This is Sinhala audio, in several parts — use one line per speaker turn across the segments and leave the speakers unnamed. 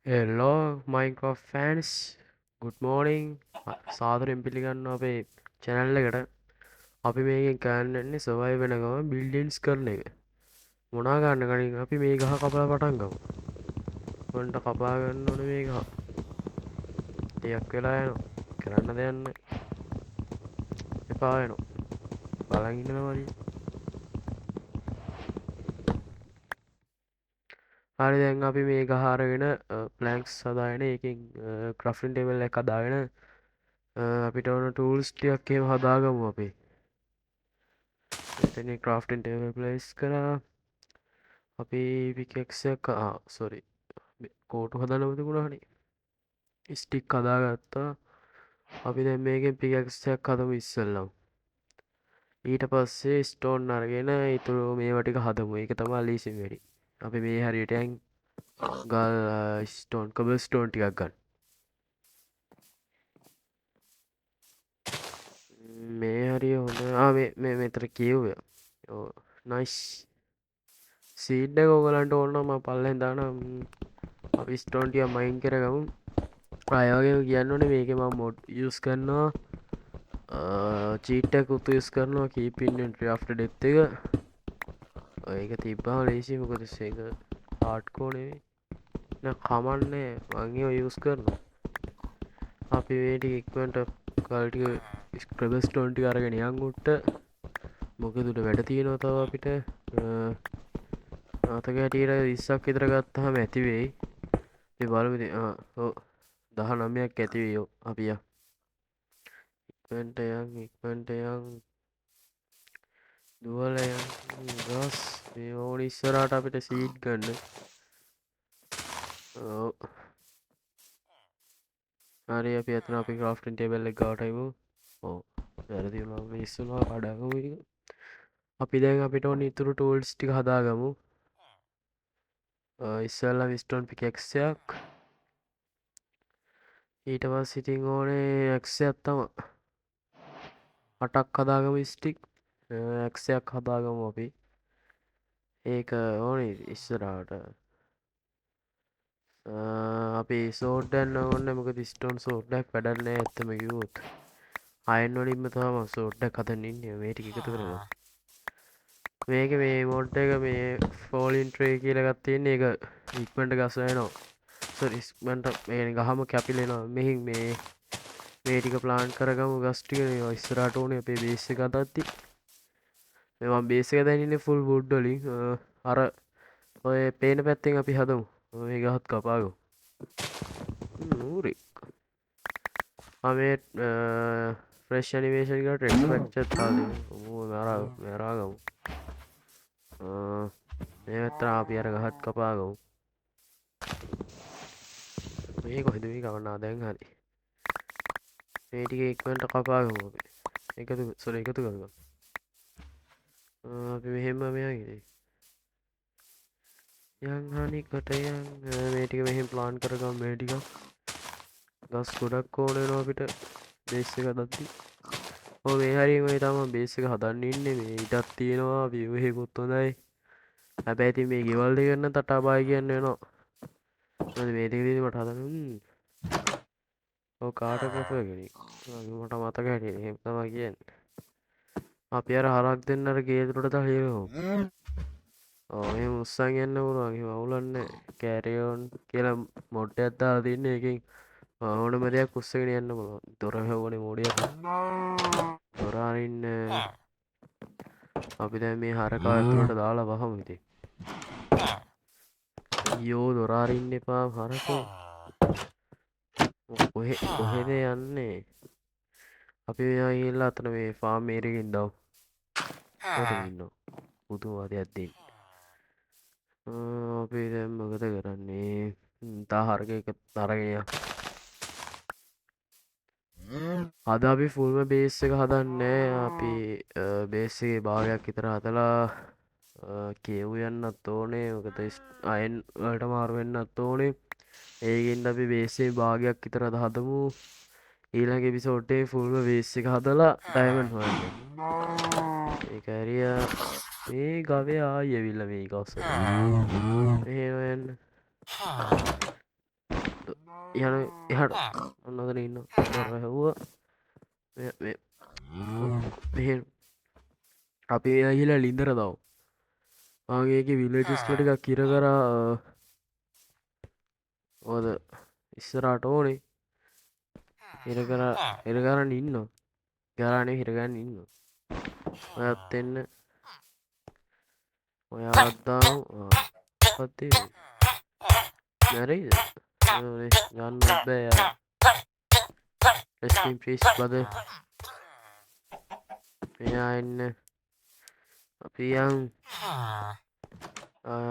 Hello Minecraft fans, good morning. සාදරයෙන් පිළිගන්නවා අපේ channel එකට. අපි මේකෙන් කරන්නේ survive වෙන ගමන් buildings කරන එක. මොනා ගන්න කලින් අපි මේ ගහ කපලා පටන් ගමු. මොන්ට කපා ගන්න ඕනේ මේ ගහ. ටිකක් වෙලා යනවා. කරන්න දෙයක් නැහැ. එපා වෙනවා. බලන් ඉන්නවා වගේ. හරි දැන් අපි මේ ගහ අරගෙන planks හදාගෙන ඒකෙන් crafting table එකක් හදාගෙන අපිට ඕන tools ටිකක් එහෙම හදාගමු අපි. එතන crafting table place කරා අපි pickaxe එක sorry කෝටු හදන්න තිබුණානේ ස්ටික් හදාගත්තා අපි දැන් මේකෙන් pickaxe එකක් හදමු ඉස්සෙල්ලම ඊට පස්සේ stone අරගෙන ඊටු මේවා ටික හදමු ඒක තමයි ලීසින් වෙන්නේ අපි මේ හරියට යන් ගල් stone cobblestone ටිකක් ගන්න මේ හරිය හොඳ මේ මෙතන කිව්වා ඔව් nice සීඩ් එක ඔයගලන්ට ඕන නම් මම පල්ලෙන් දානවා අපි ස්ටෝන් ටික මයින් කරගමු ආය වගේම කියන්න ඕනේ මේකේ මම මොඩ් යූස් කරනවා චීට් එකක් උතු යූස් කරනවා keep inventory after death එක ඒක තිබ්බම ලේසි මොකද ඒක හાર્ඩ්කෝර් නෙවෙයි නෑ කමන්නේ මම ඒව යූස් කරනවා අපි මේ ටික ඉක්මනට කල් ටික ස්ක්‍රබල් ස්ටෝන් ටික අරගෙන යන් උට්ට මොකද උඩ වැඩ තියෙනවා තව අපිට අතක හැටියට 20ක් විතර ගත්තාම ඇති වෙයි අපි බලමු ඉතින් ඔව් 19ක් ඇති වෙයි අපි ඉක්මනට යන් දුවල යන් ගස් මේ ඕන ඉස්සරහට අපිට සීඩ් ගන්න ඔව් හරි අපි එතන අපි ක්‍රාෆ්ටින් ටේබල් එක ගාවට ආවු ඔව් වැරදි වුණා මිස් වුණා කඩගමු ඒක අපි දැන් අපිට ඕන ඉතුරු ටූල්ස් ටික හදාගමු ඉස්සෙල්ලා ස්ටෝන් පිකැක්ස් එකක් ඊට පස්සේ ඉතින් ඕනේ ඇක්ස් එකක් තමයි 8ක් හදාගමු ස්ටික් ඇක්ස් එකක් හදාගමු අපි ඒක ඕනේ ඉස්සරහට අපි සෝඩ් යන්න ඕනේ මොකද ස්ටෝන් සෝඩ් එකක් වැඩක් නැහැ ඇත්තම කිව්වොත් අයන් වලින්ම තමයි සෝඩ් එකක් හදන්න ඉන්නේ මේ ටික එකතු කරලා මේක මේ මොඩ් එක මේ ෆෝලින් ට්‍රේ කියලා එකක් තියෙන එක ඉක්මනට ගස් වෙනවා සෝරි ඉක්මනට මේ ගහම කැපිලෙනවා මෙහින් මේ ටික ප්ලාන්ට් කරගමු ගස් ටික මේවා ඉස්සරහට ඕනේ අපේ බේස් එක හදද්දි මේ මම බේස් එක දැන් ඉන්නේ ෆුල් වුඩ් වලින් අර ඔය පේන පැත්තෙන් අපි හදමු මේ ගහත් කපාගමු නූරෙක් हमें फ्रेश एनिमेशन का टेक्सचर था वो मेरा गऊ मैं इतना आप यार गहत कपा गऊ මේ කොහෙද මේ ගවනා දැන් හරි මේ ටික ඉක්මනට කපා ගමු අපි එකතු කරගමු අපි මෙහෙම මෙයාගේ යන් හනිකට යන් මේ ටික මෙහෙම ප්ලාන් කරගමු මේ ටික ගස් ගොඩක් ඕන වෙනවා අපිට බේස් එක හදද්දි ඔව් මේ හරිය මේ තමයි බේස් එක හදන්න ඉන්නේ මේ ඊටත් තියෙනවා view එකකුත් හොඳයි හැබැයි ඉතින් මේ ගෙවල් දෙක ගන්න තටාපායි කියන්න වෙනවා මොකද මේ දෙකේදී මට හදන්න ඔව් කාට කපගෙන මට මතක හැටියට එහෙම තමයි කියන්නේ අපි අර හරක් දෙන්න අර ගේදරට තලියමු ඔව් එහෙම උස්සන් යන්න පුළුවන් එහෙම අවුලක් නැහැ කැරි ඔන් කියලා මොඩ් එකක් දාලා තින්නේ ඒකෙන් ඕනම දෙයක් උස්සගෙන යන්න පුළුවන් දොර හැවුවනේ මොඩියක් දොර අරින්න අපි දැන් මේ හරකා ඇතුළට දාලා වහමු ඉතින් අයියෝ දොර අරින්න එපා හරකෝ කොහෙද යන්නේ අපි මෙයා ගිහිල්ලා අතන මේ ෆාම් ඒරියාවකින් ඉඳව කොහෙද ඉන්නව පුදුමාදයක් දෙන්න අපි දැන් මොකද කරන්නේ තා හරකෙක් අරගෙන අද අපි ෆුල්ම බේස් එක හදන්නේ අපි බේස් එකේ භාගයක් විතර හදලා කියව් යන්නත් ඕනේ මොකද අයන් වලට මාරු වෙන්නත් ඕනේ ඒකින් අපි බේස් එකේ භාගයක් විතර හදමු ඊළඟ එපිසෝඩ් එකේ ෆුල්ම බේස් එක හදලා ඩයමන්ඩ් හොයන්න ඒක හරියා මේ ගවයා ආයි ඇවිල්ලා මේ ගස්වල එහෙම යන්න යන එහාට ඔන්න ඔතන ඉන්නවා දොර හැව්වා මෙහෙන් අපි ගිහලා ලින්දර දාමු මම ඒකේ විලේජස් ටිකක් කිර කරා ඔද ඉස්සරහට ඕනේ හිර කරන්න ඉන්නවා ගරානේ හිර ගන්න ඉන්නවා ඔයත් එන්න ඔයාවත් දාමු පත්තේ මැරෙයිද ගන්න බෑ යාර rest in peace brother මෙයා එන්න අපි යන්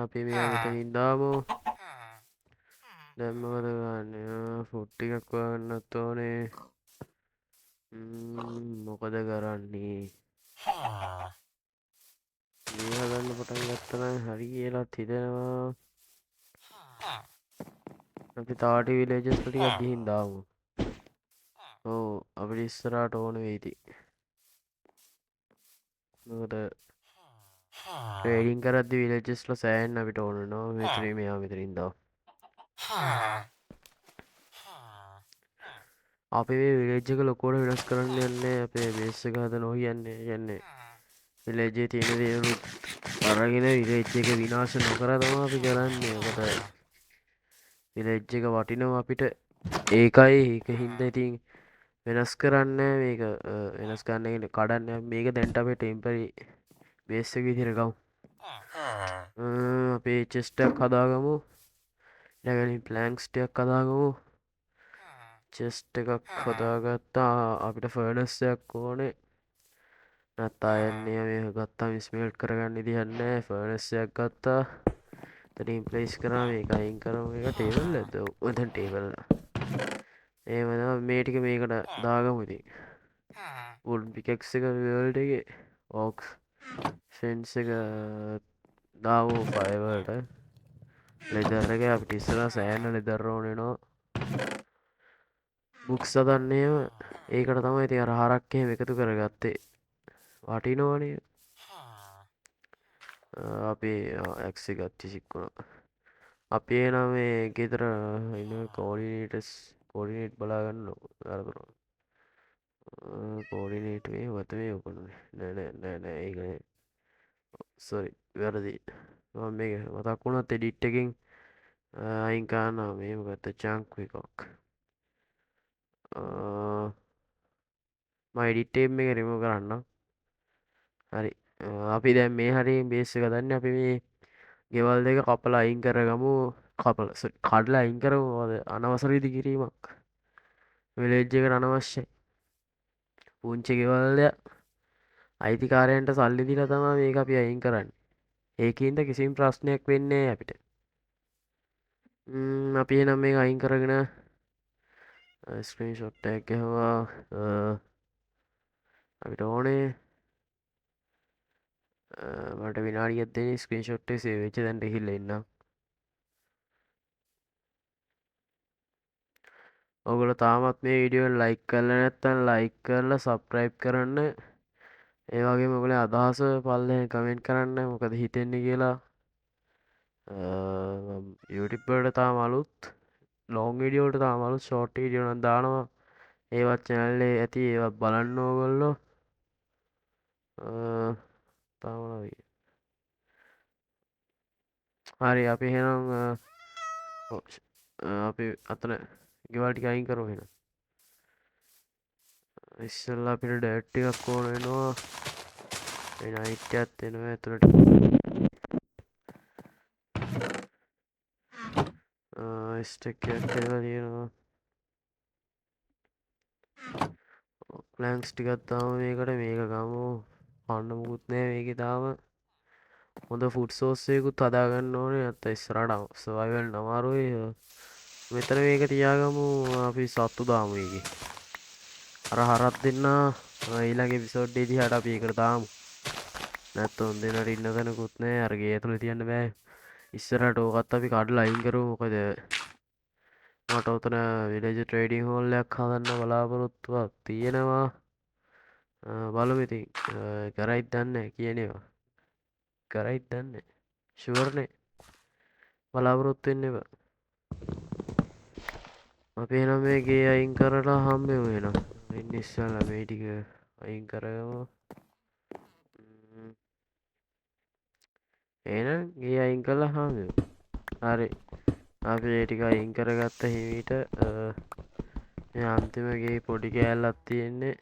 අපි මෙයා මෙතනින් දාමු දැන් මොකද ගන්න ෆුඩ් ටිකක් හොයන්නත් ඕනේ මොකද කරන්නේ මේ හදන්න පටන් ගත්තා නම් හරි කියලාත් හිතෙනවා අපි තාටි විලේජස් වල ටිකක් ගිහින් දාමු ඔව් අපිට ඉස්සරහට ඕන වෙයිටි මොකද ට්‍රේඩින් කරද්දි විලේජස් වල සෑහෙන්න අපිට ඕන වෙනවා මෙතනින් මෙයා මෙතනින් දාමු අපි මේ විලේජ් එක ලොකුවට වෙනස් කරන්න යන්නේ අපේ බේස් එක හදනවා කියන්නේ විලේජ් එකේ තියෙන දේවලුත් අරගෙන විලේජ් එක විනාශ නොකර තමයි අපි කරන්නේ. මොකද විලේජ් එක වටිනවා අපිට. ඒකයි ඒකින්ද ඉතින් වෙනස් කරන්නේ මේක වෙනස් කරන්න කියන්නේ කඩන්න මේක දැන්ට අපේ ටෙම්පරරි බේස් එක විදිහට ගමු. අපේ චෙස්ට් එකක් හදාගමු. ඊළඟට ප්ලැන්ක්ස් ටිකක් හදාගමු. චෙස්ට් එකක් හදාගත්තා අපිට ෆර්නස් එකක් ඕනේ. නැත්තා යන්නේ මේ ගත්තාම ස්මෙල්ට් කරගන්න විදිහක් නැහැ. ෆර්නස් එකක් ගත්තා. එතනින් ප්ලේස් කරා මේක අයින් කරමු. මේක ටේබල් එකද? ඔව් එතන ටේබල් එක. එහෙම තමයි මේ ටික මේකට දාගමු ඉතින්. වුඩ් පිකැක්ස් එක වර්ල්ඩ් එකේ ඕක් ෆෙන්ස් එක දාමු ෆයර් වලට. ලෙදර් එක අපිට ඉස්සරහ සෑහෙන ලෙදර් ඕන වෙනවා. බුක්ස් හදන්නේම ඒකට තමයි ඉතින් අර හරක් එහෙම එකතු කරගත්තේ. වටිනවනේ. අපි ඇක්ස් එක තිසික්කුණා. අපි එනම් මේ ගෙදර ඉන්න කෝඩිනේට් බලා ගන්න අරගෙන. කෝඩිනේට් මේ වත මේ උපන්නේ. නෑ ඒක නේ. සෝරි වැරදි. මම මේක මතක් වුණත් එඩිට් එකෙන් අයින් කරනවා මේ මොකද්ද චන්ක් එකක්. මම එඩිට් එක රිමූව් කරන්නම්. හරි. අපි දැන් මේ හරිය බේස් එක ගන්න අපි මේ ගෙවල් දෙක කපලා අයින් කරගමු. කඩලා අයින් කරමු. අනවසර ඉදිකිරීමක්. විලේජ් එකට අනවශ්‍යයි. පුංචි ගෙවල් දෙයක් අයිතිකාරයන්ට සල්ලි දීලා තමයි මේක අපි අයින් කරන්නේ. ඒකින්ද කිසිම ප්‍රශ්නයක් වෙන්නේ නැහැ අපිට. අපි එහෙනම් මේක අයින් කරගෙන ස්ක්‍රීන්ෂොට් එකක් ගහුවා. අපිට ඕනේ මට විනාඩියක් දෙන්න ස්ක්‍රීන්ෂොට් එක සේව් වෙච්ච තැනට ගිහිල්ලා ඉන්නම්. ඔයගොල්ලෝ තාමත් මේ වීඩියෝ එක ලයික් කරලා නැත්නම් ලයික් කරලා සබ්ස්ක්‍රයිබ් කරන්න. ඒ වගේම ඔයගොල්ලෝ අදහස පල්ලෙහාන් කමෙන්ට් කරන්න මොකද හිතෙන්නේ කියලා. YouTube වලට තාම අලුත් ලොං වීඩියෝ වලට තාම අලුත් ෂෝට් වීඩියෝ නම් දානවා. ඒවත් channel එකේ ඇති ඒවත් බලන්න ඕගොල්ලෝ. තාම හරි අපි එහෙනම් අපි අතන ගෙවල් ටික අයින් කරමු එහෙනම්. ඉස්සෙල්ලා අපිට ඩර්ට් ටිකක් ඕන වෙනවා. ඒ නයිට් එකත් එනවා ඇතුළට. ස්ටෙක් එකක් හදලා තියෙනවා. ප්ලැන්ක්ස් ටිකක් දාමු මේකට මේක ගමු. කන්න මුකුත් නැහැ මේකේ තාම. හොඳ ෆුඩ් සෝස් එකකුත් හදාගන්න ඕනේ. නැත්නම් ඉස්සරහට සර්වයිවල් නමාරුයි. මෙතන මේක තියාගමු. අපි සත්තු දාමු මේකේ. අර හරක් දෙන්න ඊළඟ එපිසෝඩ් එකේදී හට අපි ඒකට දාමු. නැත්නම් දෙන්නට ඉන්න තැනකුත් නැහැ. අර ගේ ඇතුලේ තියන්න බෑ. ඉස්සරහට ඕකත් අපි කඩලා අයින් කරමු. මොකද මට උතන විලේජ් ට්‍රේඩින් හෝල් එකක් හදන්න බලාපොරොත්තුවක් තියෙනවා. බලමු ඉතින් කරයිද දන්නේ කියන ඒවා. කරයිද දන්නේ. ෂුවර් නේ. බලාපොරොත්තු වෙන්න එපා. අපි එහෙනම් මේ ගේ අයින් කරලා හම්බෙමු එහෙනම්. ඉන්න ඉස්සෙල්ලා මේ ටික අයින් කරගමු. එහෙනම් ගේ අයින් කරලා හම්බෙමු. හරි. අපි ඒ ටික අයින් කරගත්ත හිමීට මේ අන්තිම ගේ පොඩි කෑල්ලක් තියෙන්නේ.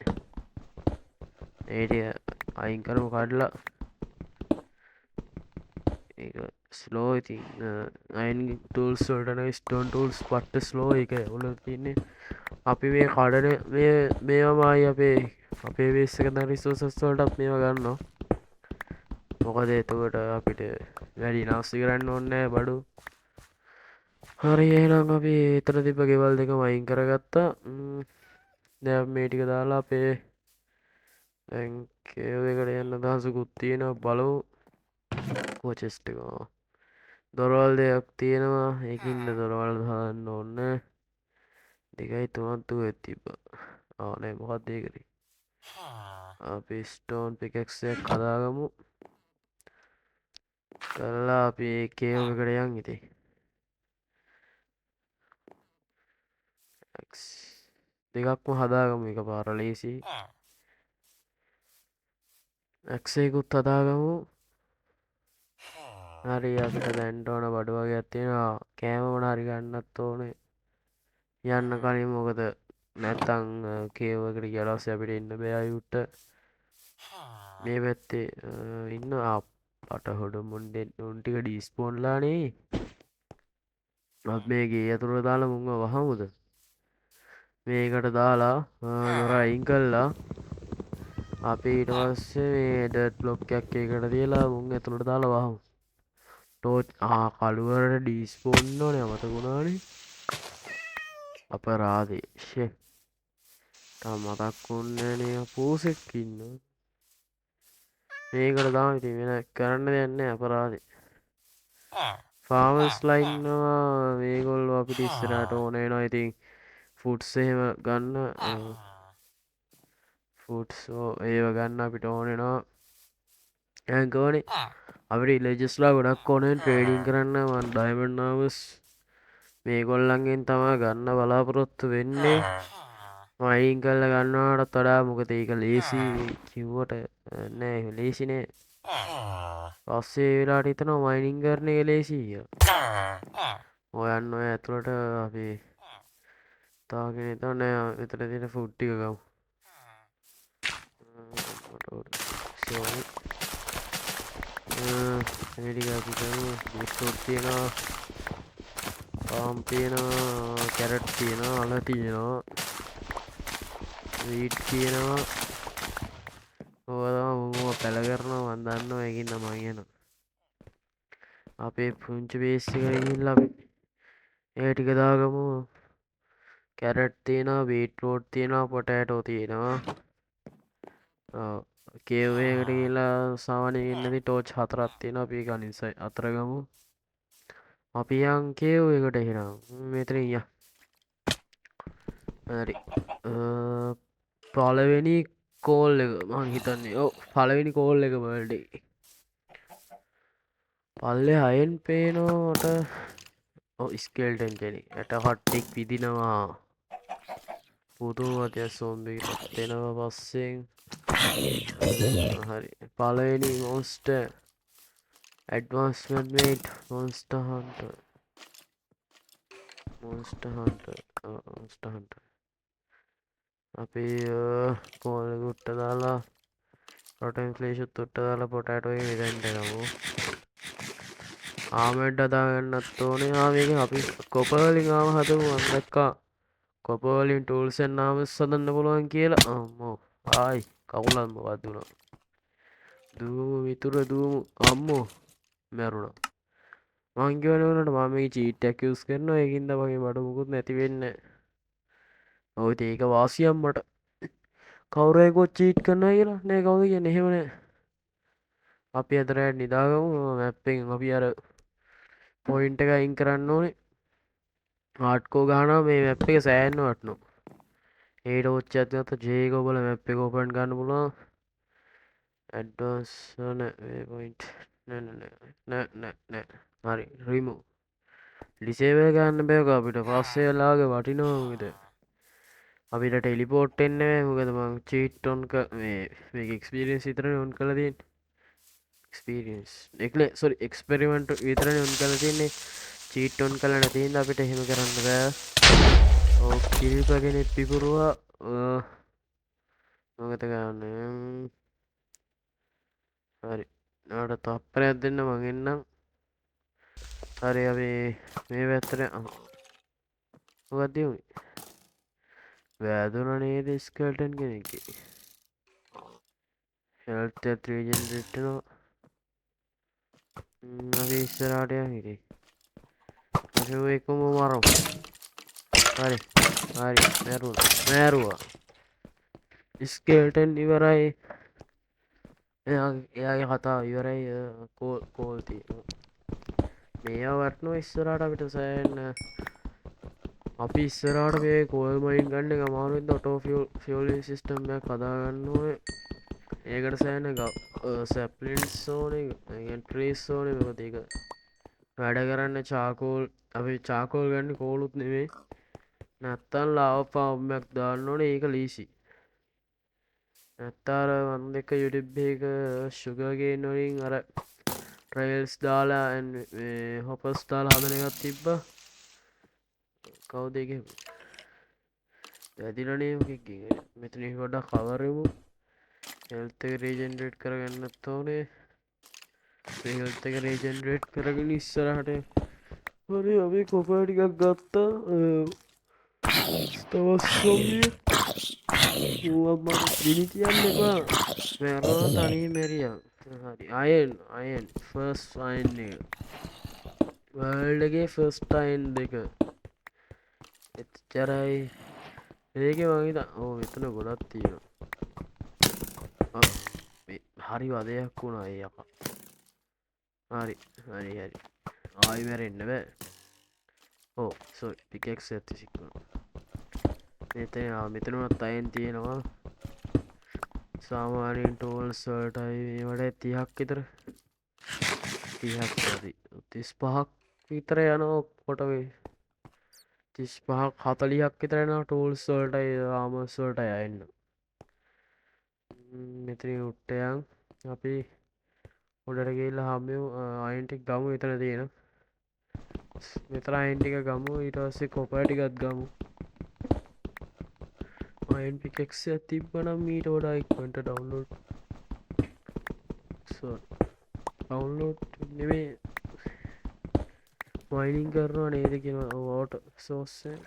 ඒ ටික අයින් කරමු කඩලා. ඒක ස්ලෝ ඉතින් අයින් ටූල්ස් වලට නම් ස්ටෝන් ටූල්ස් පට්ට ස්ලෝ ඒක උල තියෙන්නේ. අපි මේ කඩන මේවමයි අපේ බේස් එක දැන් රිසෝසස් වලටත් මේවා ගන්නවා. මොකද එතකොට අපිට වැඩි නාස්ති කරන්න ඕනේ නැහැ බඩු. හරි එහෙනම් අපි එතන තිබ්බ ගෙවල් දෙකම අයින් කරගත්තා. දැන් මේ ටික දාලා අපේ දැන් කේව් එකට යන්න දහසකුත් තියෙනවා බලමු. කොචෙස්ට් එක දොරවල් දෙකක් තියෙනවා. ඒකින්ද දොරවල් දාන්න ඕනේ. 2යි 3ක් දුවෙත් තිබ්බා. නෑ මොකක්ද ඒ කරේ? අපි ස්ටෝන් පිකැක්ස් එකක් හදාගමු. කරලා අපි කේව් එකට යන් ඉතින්. දෙකක්ම හදාගමු එකපාර ලේසි. ඇක්සේකුත් හදාගමු. හරි අපිට දැන් ඕන බඩු වගේක් තියෙනවා. කෑම මොන හරි ගන්නත් ඕනේ. යන්න කලින් මොකද නැත්තම් කේව් එකට ගියාට පස්සේ අපිට ඉන්න බෑ අයුට. මේ පැත්තේ ඉන්න අපට හොඩ මුන්ඩෙන් උන් ටික ඩිස්පෝන්ලානේ. අපි මේ ගේ ඇතුළට දාලා මුන්ව වහමුද? මේකට දාලා දොර අයින් කළා. අපි ඊට පස්සේ මේ ඩර්ට් බ්ලොක් එකක් ඒකට තියලා මුන් ඇතුළට දාලා වහමු. ටෝච් කළුවරට ඩිස්පෝන් ඕනේ මතකුණානේ. අපරාධේ ෂේ. තා මතක් වුන්නේ නේ පූසෙක් ඉන්නවා. මේකට දාමු ඉතින් වෙන කරන්න දෙයක් නැහැ අපරාධේ. ෆාමර්ස්ලා ඉන්නවා මේගොල්ලෝ අපිට ඉස්සරහට ඕන වෙනවා ඉතින් ෆුඩ්ස් එහෙම ගන්න ෆුඩ්ස් ඒව ගන්න අපිට ඕන වෙනවා. ඇංකෝනේ අපිට ඉලෙජස්ලා ගොඩක් ඕනේ ට්‍රේඩින් කරන්න මන් ඩයමන්ඩ් ආවර්ස් මේගොල්ලන්ගෙන් තමයි ගන්න බලාපොරොත්තු වෙන්නේ. මයින් කරලා ගන්නවටත් වඩා මොකද ඒක ලේසි කිව්වට නෑ ලේසි නෑ. පස්සේ ඒ වෙලාවට හිතනවා මයිනින් කරන එක ලේසි කියලා. ඔයන්න ඔය ඇතුළට අපි තාගෙන හිතනවා නෑ මෙතන තියෙන ෆුඩ් ටික ගමු. සෝරි. මේ ටික අපි ගමු. බිස්කට් තියෙනවා. පාම් තියෙනවා. කැරට් තියෙනවා. අල තියෙනවා. වීට් තියෙනවා. ඔයා මොකෝ පැල කරනවා මන් දන්නවා ඒකින් තමයි යනවා. අපේ පුංචි බේස් එකට ගිහිල්ලා අපි ඒ ටික දාගමු. කැරට් තියෙනවා, බීට්රූට් තියෙනවා, පොටෑටෝ තියෙනවා. කේව් එකකට ගිහිල්ලා සාමාන්‍යයෙන් ඉන්නදී ටෝච් 4ක් තියෙනවා. අපි ඒක අනිත් අතර ගමු. අපි යන් කේව් එකට එහෙනම්. මෙතනින් යන්න. හරි. පළවෙනි කෝල් එක මං හිතන්නේ පළවෙනි කෝල් එක බර්ඩේ. පල්ලේ අයෙන් පේනෝට ස්කේල්ටන් කෙනෙක් ඇට කට්ටෙක් විදිනවා. පුදුමතිය සෝම්බි දෙනවා පස්සෙන්. හරි පළවෙනි monster advancement mate monster hunter අපි කෝල් එක උට්ට දාලා රොටන් ෆ්ලේෂුත් උට්ට දාලා පොටෑටෝ එක ඉවෙන්ට් එකමු. ආමෙඩ් හදාගන්නත් ඕනේ. මේක අපි කොපර් වලින් ආව හදමු. මම දැක්කා කොපර් වලින් ටූල්ස් ඇන්ඩ් ආමර්ස් හදන්න පුළුවන් කියලා. අම්මෝ ආයි කකුලක් මොකක්ද වුණා. දූමු මිතුර දූමු අම්මෝ මැරුණා. මං කියවනේ උනට මම මේ චීට් එකක් යූස් කරනවා. ඒකින්ද මගේ බඩ මුකුත් නැති වෙන්නේ. ඔව් ඉතින් ඒක වාසියක් මට. කවුරු හරි කිව්වොත් චීට් කරනවා කියලා නෑ කවුද කියන්නේ එහෙම නෑ. අපි අතරට නිදාගමු. මැප් එකෙන් අපි අර පොයින්ට් එක අයින් කරන්න ඕනේ. හાર્ඩ්කෝ ගහනවා මේ මැප් එක සෑහෙන්න වටනවා. ඒ ටෝච් එකක් ගත්තා ජේ එක ඔබලා මැප් එක ඕපන් කරන්න පුළුවන්. ඇඩ්වාන්ස් නෑ මේ පොයින්ට් නෑ හරි රිමූව් ඩිසේබල් කරන්න බෑක අපිට පස්සේ වෙලාගේ වටිනෝමට අපිට ටෙලිපෝට් එන්නේ මොකද මං චීට් ඔන් මේ එක්ස්පිරියන්ස් විතරනේ ඔන් කළ තියෙන්නේ එක්ස්පිරියන්ස් එකල සොරි එක්ස්පෙරිමෙන්ට් විතරනේ ඔන් කළ තියෙන්නේ චීට් ඔන් කළ නැති හින්දා අපිට එහෙම කරන්න බෑ ඔව් කිරිපගෙනෙත් පිපුරුවා මොකද ගන්න හරි නාට තප්පරයක් දෙන්න මං එන්නම් හරි අපි මේ පැත්තට මොකක්ද වුනේ වැදුනා නේද ස්කර්ටන් කෙනෙක්ගේ හෙල්ත් එකත් රීජෙනරේට් වෙනවා අපි ඉස්සරහට යන් හිටියේ අපි ඔය එකම මරමු හරි හරි මැරුවා ස්කර්ටන් ඉවරයි එයාගේ කතාව ඉවරයි කෝල් තියෙනවා මේවා වටනවා ඉස්සරහට අපිට සෑහෙන්න අපි ඉස්සරහට මේ කෝල් මයින් ගන්න එක අමාරු වෙද්දී ඔටෝ ෆියුලින් සිස්ටම් එකක් හදාගන්න ඕනේ ඒකට සෑහෙන සැප්ලින්ස් ඕනේ ට්‍රීස් ඕනේ මොකද ඒක වැඩ කරන්න චාකෝල් අපි චාකෝල් ගන්න කෝලුත් නෙමෙයි නැත්තම් ලාව ෆාම්යක් දාන්න ඕනේ ඒක ලීසි නැත්තාර මන් දෙක YouTube එක sugar cane වලින් අර trails දාලා hoppers දාලා හදන එකක් තිබ්බා කවුද ඒක වැදිලානේ මොකෙක්ද මෙතන පොඩ්ඩක් කවර් වෙමු health එක regenerate කරගන්නත් ඕනේ මේ health එක regenerate කරගෙන ඉස්සරහට හරි අපි කොපර් ටිකක් ගත්තා තවස් සොම්බිය මට ගිනි තියන්න එපා මැරෙනවා තනියම මැරියා හරි අයන් ෆර්ස්ට් අයන් එක වර්ල්ඩ් එකේ ෆර්ස්ට් අයන් දෙක එච්චරයි ඒකේ මං හිතා ඔව් මෙතන ගොඩක් තියෙනවා හරි වදයක් වුණා ඒ යකා හරි ආයි මැරෙන්න බෑ ඔව් සෝරි පිකැක්ස් එකත් විසික්කුණා මෙතනවත් අයන් තියෙනවා සාමාන්‍යයෙන් ටූල්ස් වලටයි මේවට 30ක් විතර 30ක් ඇති 35ක් විතර යනවා කොට වේ 35ක් 40ක් විතර යනවා ටූල්ස් වලටයි ආමර්ස් වලටයි අයන්න මෙතනින් උට්ටයන් අපි උඩට ගිහිල්ලා හම්බෙමු අයන් ටික ගමු එතන තියෙන මෙතන අයන් ටික ගමු ඊට පස්සේ කොපර් ටිකත් ගමු අයන් පිකෙක්ස් එකක් තිබ්බනම් ඊට වඩා ඉක්මනට ඩවුන්ලෝඩ් නෙමෙයි මයිනින් කරනවා නේද කියන වෝට සෝස් එක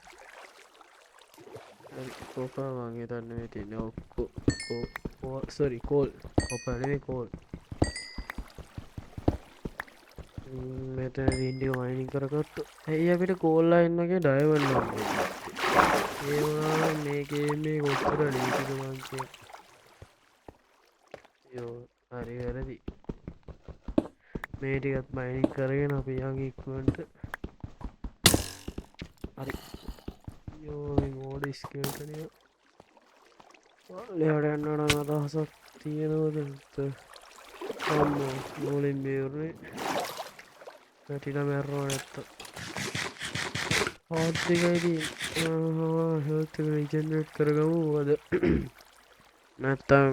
හරි කොපර් මං හිතන්නේ මේ තියෙන්නේ සෝරි කෝල් කොපර් නෙමෙයි කෝල් මෙතන වීඩියෝ මයිනින් කරගත්තු ඇයි අපිට කෝල් ලයින් එකේ ඩයමන්ඩ් හම්බෙන්නේ ඒ වුණාම මේ ගේම් එක කොච්චර ලීසිද මං කියන්නේ යෝ හරි වැරදි මේ ටිකත් මයිනින් කරගෙන අපි යන් ඉක්මනට හරි යෝ මේ මෝඩ් ස්කේල්ටනේ ලෙහාට යන්න නම් අදහසක් තියෙනවද අම්මෝ නෝලින් බේරුනේ වැටිලා මැරෙනවා නැත්තම් හාට් එකයි තියෙන්නේ හෙල්ත් එක රීජෙනරේට් කරගමු අද නැත්තම්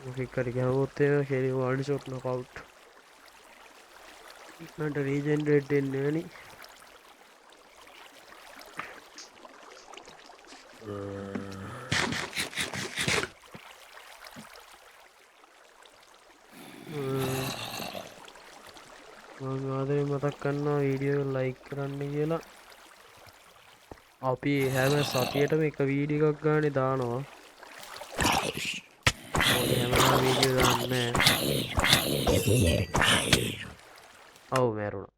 මොකෙක් හරි ගහුවොත් එහෙම කෙලින්ම වල්ඩ් ෂොට් නොකවුට් ඉක්මනට රීජෙනරේට් වෙන්නේ නැණි මම ආදරේ මතක් කරනවා වීඩියෝ එක ලයික් කරන්න කියලා අපි හැම සතියටම එක වීඩියෝ එකක් ගානේ දානවා මොකද හැමදාම වීඩියෝ දාන්නේ නැහැ ඔව් මැරුණා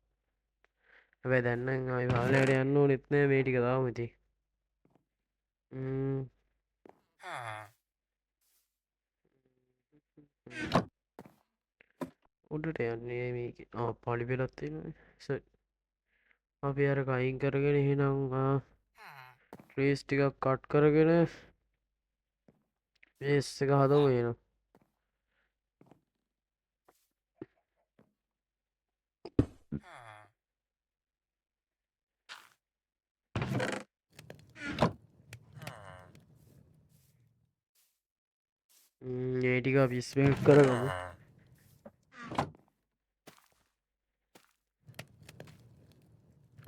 හැබැයි දැන් නම් ආයි පාලනයට යන්න ඕනෙත් නෑ මේ ටික දාමු ඉතින් උඩට යන්නේ මේකේ පලි පෙලක් තියෙනවානේ අපි අර කයින් කරගෙන එහෙනම් ට්‍රීස් ටිකක් කට් කරගෙන බේස් එක හදමු එහෙනම් ඒ ටික අපි ස්පෙක්ට් කරගමු.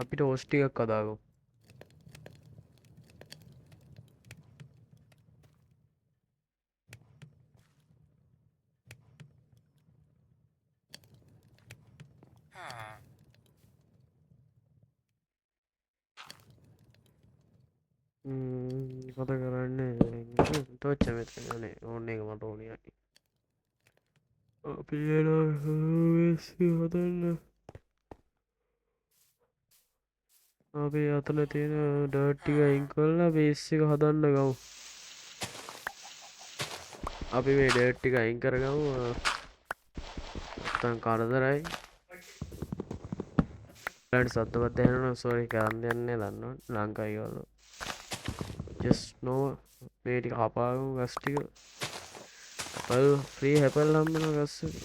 අපිට හොස් ටිකක් හදාගමු. කත කරන්න තොච්ච මෙතන නේ ඕන්න එක මට ඕනයි. අපි හදන්න අපි අතන තියෙන ඩර්ට් ටික අයින් කරලා බේස් එක හදන්න ගමු. අපි මේ ඩර්ට් ටික අයින් කරගමු. නැත්තම් කරදරයි. ලන්ට සද්දවත් දැනෙනවා සෝරි කරන්න යන්නේ දන්නවනේ ලංකාවේ වල. just no මේ ටික කපාගමු ගස් ටික. ඇපල් ෆ්‍රී ඇපල් හම්බෙනවා ගස් එක.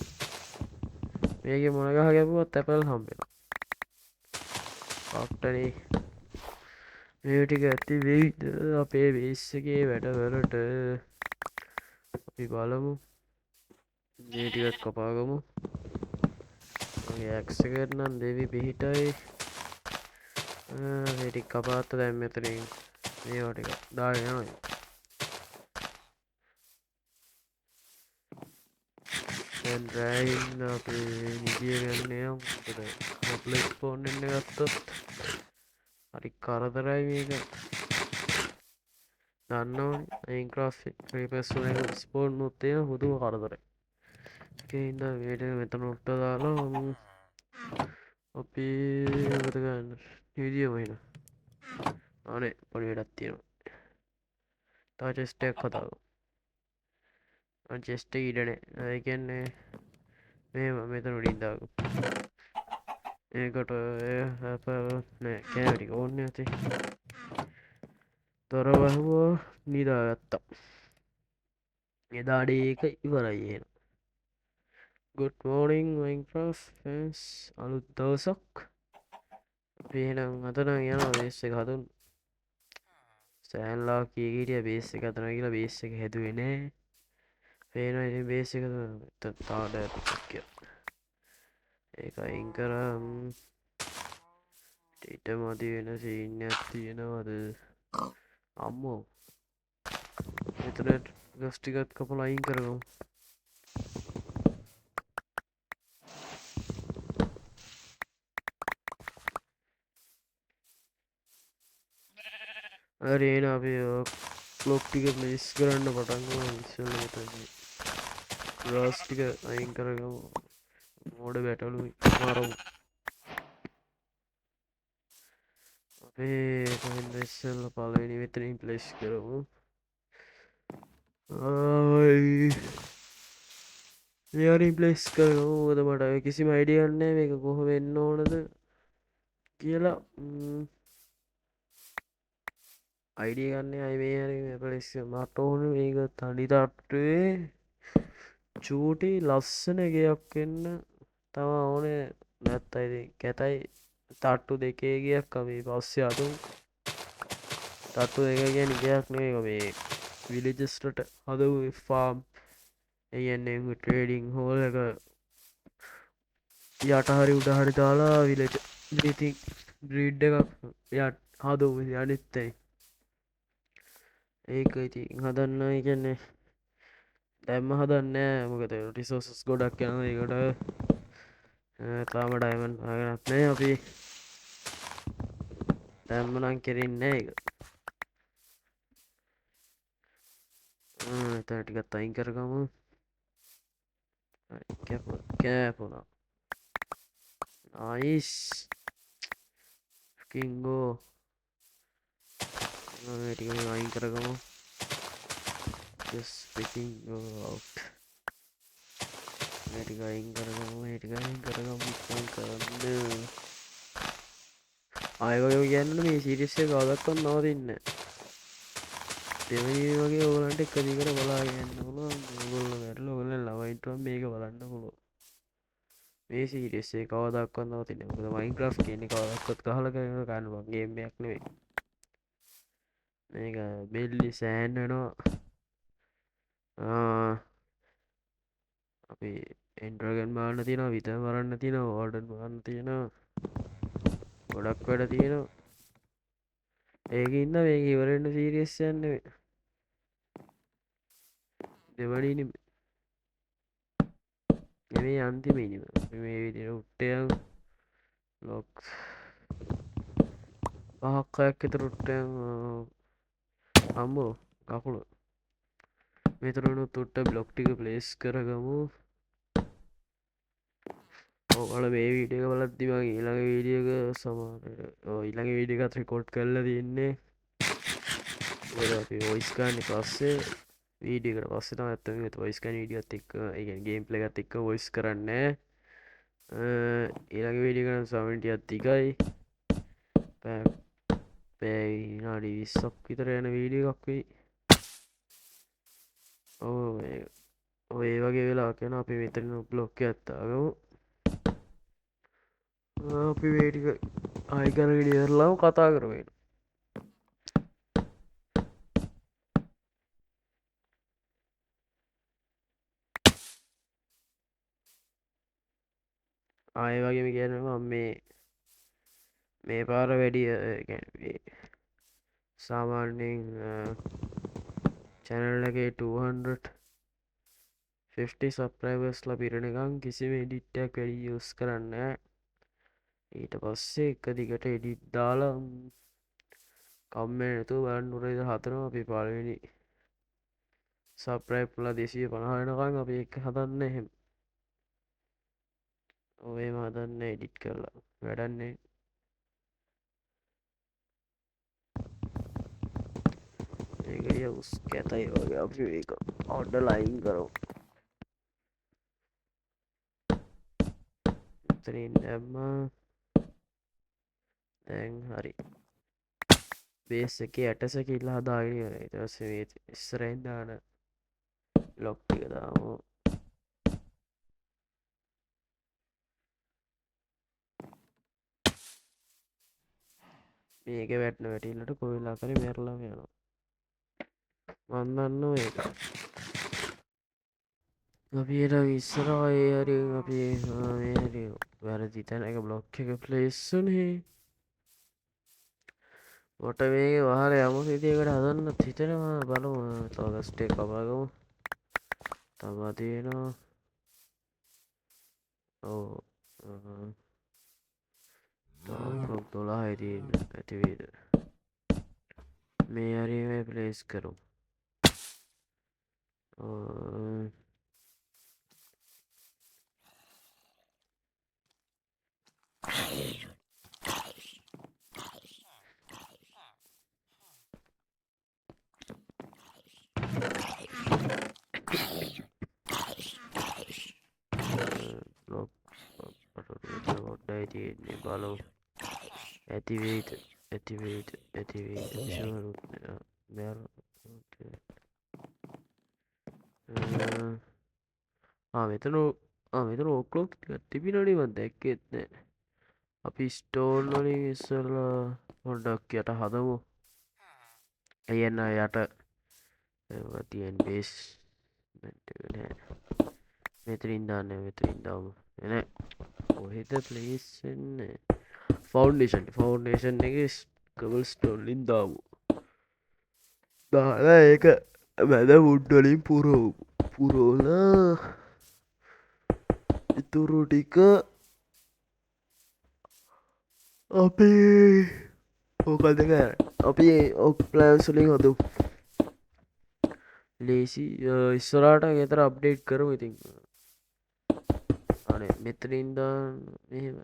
මේකේ මොන ගහ ගැපුවත් ඇපල් හම්බෙනවා. අප්ටනේ මේ ටික ඇති වෙයිද අපේ බේස් එකේ වැඩවලට. අපි බලමු. මේ ටිකත් කපාගමු. මගේ ඇක්ස් එකට නම් දෙවි පිහිටයි. මේ ටික කපාත්ත දැන් මෙතනින් මේවා ටික දාගෙන යනවා. දැන් රෑයින් අපි නිදිය ගන්න යමු. මොකද කොප්ලෙක් ස්පෝන් වෙන්න ගත්තොත් හරි කරදරයි මේක. දන්නවනේ මයින්ක්‍රාෆ්ට් ක්‍රීපර්ස් වල ස්පෝන් උත් තියෙන හුදුම කරදරයි. ඒකේ ඉඳන් වීඩියෝ මෙතන උට්ට දාලා අපි මොකද ගන්න වීඩියෝ වයින් අනේ පොඩි වැඩක් තියෙනවා. තව චෙස්ට් එකක් හදාගමු. චෙස්ට් එක ඉඩ නැහැ. ඒ කියන්නේ මේ මෙතන උඩින් දාගමු. ඒකට නෑ කෑම ටික ඕනේ නැති. තොර වහුවා නිදාගත්තා. එදාට ඒක ඉවරයි එහෙනම්. good morning Minecraft fans අලුත් දවසක්. අපි එහෙනම් අතන යනවා බේස් එක හදන්න. සෑන්ලා කී හිටියා බේස් එක හදනවා කියලා බේස් එක හැදුවේ නෑ. පේනවා ඉතින් බේස් එක තාඩ කියලා. ඒක අයින් කරා ඊට මදි වෙන සීන් එකක් තියෙනවද අම්මෝ. මෙතන ගස් ටිකක් කපලා අයින් කරගමු. හරි එහෙනම් අපි ක්ලොක් ටික ප්ලේස් කරන්න පටන් ගමු. ඉස්සෙල්ලා මෙතන ග්‍රාස් ටික අයින් කරගමු. මෝඩ බැටළුයි මරමු. අපේ කොහෙන්ද ඉස්සෙල්ලා පළවෙනි මෙතනින් ප්ලේස් කරමු. මෙයාරින් ප්ලේස් කරමු. මොකද මට කිසිම අයිඩියාවක් නැහැ මේක කොහොම වෙන්න ඕනද කියලා. අයිඩියා ගන්න අය මේ හරි ප්ලේස් මට ඕන මේක තනි තට්ටුවේ චූටි ලස්සන ගයක් වෙන්න තව ඕනේ. නැත්තම් ඉතින් කැතයි තට්ටු දෙකේ ගයක් අපි පස්සේ අතුම්. තට්ටු දෙක කියන්නේ ගයක් නෙවෙයි මේ විලේජස්ට හදපු ෆාම්. ඒ කියන්නේ ට්‍රේඩින් හෝල් එක යට හරි උඩ හරි දාලා විලේජ් ඉතින් බ්‍රීඩ් එකක් යට හදමු අනිත් ඇයි. ඒක ඉතින් හදන්න කියන්නේ දැම්ම හදන්නේ මොකද රිසෝසස් ගොඩක් යනවා ඒකට. තාම ඩයමන්ඩ් හොයාගන්නත් නැහැ අපි. දැම්ම නම් කෙරෙන්නේ නැහැ ඒක. එතන ටිකක් අයින් කරගමු. කෑපුණා. නයිස් කිංගෝ. මේ ටික මේ අයින් කරගමු. just freaking go out. මේ ටික අයින් කරගමු. මේ ටික අයින් කරගමු. ඉතින් කරන්න ආයෙ වගේ කියන්නේ මේ සීරීස් එක කවදාවත් නවතින්නේ නැහැ. දෙවෙනි වගේ ඕගලන්ට එක දිගට බලාගෙන යන්න පුළුවන්. ඕගොල්ලෝ වැරලා ඕගොල්ලෝ ළමයින්ට මේක බලන්න පුළුවන්. මේ සීරීස් එක කවදාවත් නවතින්නේ නැහැ. මොකද Minecraft කියන්නේ කවදාවත් ගහලා කරන ගන්න ගේම් එකක් නෙවෙයි. මේක බෙල්ලි සෑන් වෙනවා. අපි එන්ඩ්‍රගන් බාන්න තියෙනවා විත මරන්න තියෙනවා ඕඩන් බාන්න තියෙනවා ගොඩක් වැඩ තියෙනවා ඒක ඉන්න මේක ඉවරෙන්ට සීරියස් යන්න දෙවනීනි එමේ අන්තිමනිම මේ විදිර උට්ටයන් ලොක් පහක්කයක් එත රුට්ටයන් අම්බෝ කකුළු මෙතරනු තුට්ට බ්ලොක්්ටික ප්ලේස් කරගමු ඕල මේ වීඩියක බලත්දිම ඊළඟ වීඩියක සමානට ඊළඟ වීඩිකත් රෙකෝඩ් කරල තින්නේ ඔයිස්කාන්න පස්සේ වීඩියකට පස්සෙන ඇත්තම ඔයිස්කන් වීඩියත් එක් ගේම් පලගත් එක්ක ඔයිස් කරන්න ඊළඟ වීඩිකන සමටිය අත්තිකයි පෑනාඩි විස්සක් විතර යන වීඩිය එකක් වෙයි ඔය වගේ වෙලා කියන අපි මෙතරන බ්ලොක්ක ඇත්තාගමු අපි වේටික අයිකරගෙන ඉරලාම කතා කරවෙන ආය වගේම කියනවා මේ පාර වැඩිය සාමාන්‍යයෙන් චැනල් එකේ 250 සබ්ස්ක්‍රයිබර්ස්ලා පිරෙනකම් කිසිම එඩිට්ටයක් වැඩි යූස් කරන්න ඊට පස්සේ එක දිගට එඩිට් දාලා කම්මෙන් නැතුව බලන්න උරේද හතරම අපි පළවෙනි සබ්ස්ක්‍රයිබ්ලා 250 වෙනකම් අපි එක හදන්න එහෙම ඔයම හදන්න එඩිට් කරලා වැඩන්නේ ඒකය උස් කැතයි වගේ අපි ඒක ඔඩ ලයින් කරමු එතනින් දැම්ම දැන් හරි බේස් එකේ ඇටස කිල්ලා හදාගෙන ඊට පස්සේ මේ ඉස්සරහින් දාන ලොක් ටික දාමු මේක වැටෙන වැටිල්ලට කොයිලා කරේ මැරලාම යනවා මන් දන්නවා ඒක අපි එට ඉස්සරහා ඒ හරි අපි මේ හරි වැරදි තැනක බ්ලොක් එක ප්ලේස් වුනේ මොට මේක වහල යමු විදියකට හදන්න හිතෙනවා බලමු තවගස්ටේ කපාගමු තමා තියෙනවා ඔව් තව 12 තියෙන ඇතිවේද මේ හරි මේ ප්ලේස් කරමු බ්ලොක් පොඩ්ඩයි තියෙන්නේ බලමු ඇතිවේද මෙතන මෙතන ඕක්ලෝක් තිබිනනේ මන් දැක්කෙත් නෑ අපි ස්ටෝන් වලින් ඉස්සෙල්ලා පොඩ්ඩක් යට හදමු අයන්න යට තියෙන් බේස් නෑ මෙතරින් දාන්න මෙතරින් දාමු එන කොහෙද ප්ලේස් වෙන්නේ ෆවුන්ඩේෂන් එක කවල් ස්ටෝන්ලින් දාමු දාලා ඒක මැද වුඩ්ඩලින් පුරෝලා ඉතුරු ටික අපේ ඕකල්දක අපි ඔක් ප්ලෑන්සුලින් හොතු ලේසි ඉස්සරාට ගෙතර අප්ඩේට් කරමු ඉතින් අනේ මෙතරින්දාන් මෙහෙම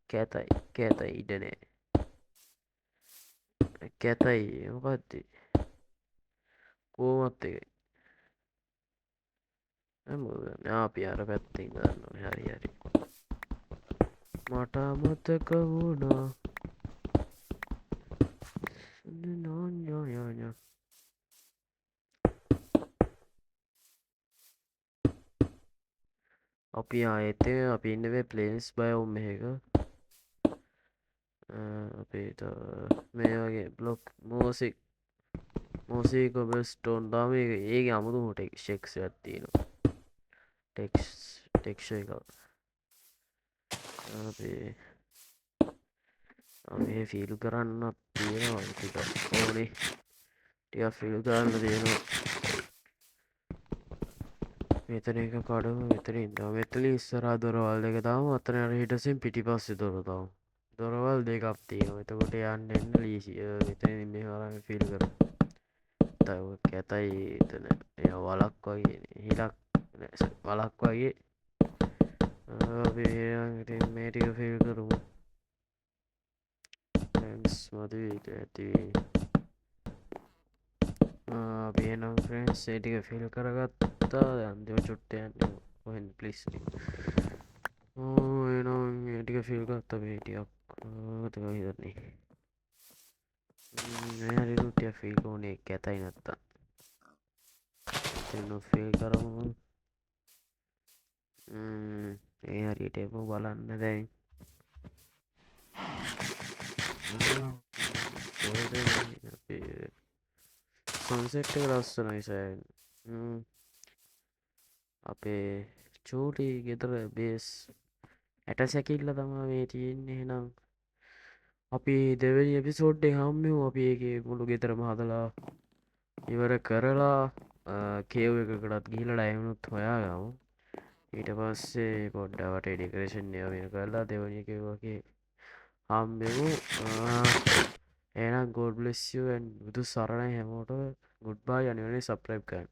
කෑතයි ඉඩනෑ කැතයි මොකක්ද කෝමත් එකයි අපි අර පැත්තිෙන් ගන්න හරි හරි මට අමතක වුණා නෝන්යෝයෝය අපි ආයෙත් අපි ඉන්නවේ ප්ලේස් බයවුම් එක අපිට මේ වගේ බ්ලොක් මෝසික් මොසේක බෙස්ටෝන් දාම ඒගේ අමුතුම ටෙක්ෂෙක්ස් ඇත්තිනවා ටෙක්ෂ එක අපේ මේ ෆිල් කරන්න තියෙනවා ටික ඕනේ ටික ෆිල් කරන්න තියෙනවා මෙතන එක කඩම මෙතන ඉන්නවා මෙතන ඉස්සරහා දොරවල් දෙක දාමු අතන අර හිටසින් පිටිපස්සේ දොර දාමු දොරවල් දෙකක් තියෙනවා එතකොට යන්න එන්න ලීසි මෙතන මේ හරහා ෆිල් කරමු තව කැතයි එතන වලක් වගේ හිලක් වලක් වගේ අපි ඉතින් මේ ටික ෆිල් කරමු ෆ්‍රෙන්ඩ්ස් මතුවේ ඇති අපි එහෙනම් ෆ්‍රෙන්ඩ්ස් ඒ ටික ෆිල් කරගත්තා අන්තිම චුට්ට යන්නේ කොහෙන්ද ප්ලීස් එහෙනම් ඒ ටික ෆිල් ගත්තා මේ ටිකක් තව හිතන්නේ මේ හරියට ටික ෆිල් කරන්නේ කැතයි නැත්තම් එතන ෆිල් කරමු ඒ හරියට එමු බලන්න දැන් සන්සෙට් එක ලස්සනයි සෑන් අපේ චූටි ගෙදර බේස් ඇට සැකිල්ල තමා මේ තියෙන්නේ එහෙනම් අපි දෙවැනි එපිසෝඩ්ඩේ හම්මු අපි ඒකේ මුළු ගෙදරම හදලා ඉවර කරලා කේව් එකකටත් ගිහිල්ලා ඩයමන්ඩ් හොයාගමු ඊට පස්සේ පොඩ්ඩවට ඩෙකරේෂන් ඒවා මේ කරලා දෙවැනි එකේ වගේ හම්බෙමු එහෙනම් God bless you and බුදු සරණයි හැමෝටම goodbye අනිවාර්යෙන් subscribe කරන්න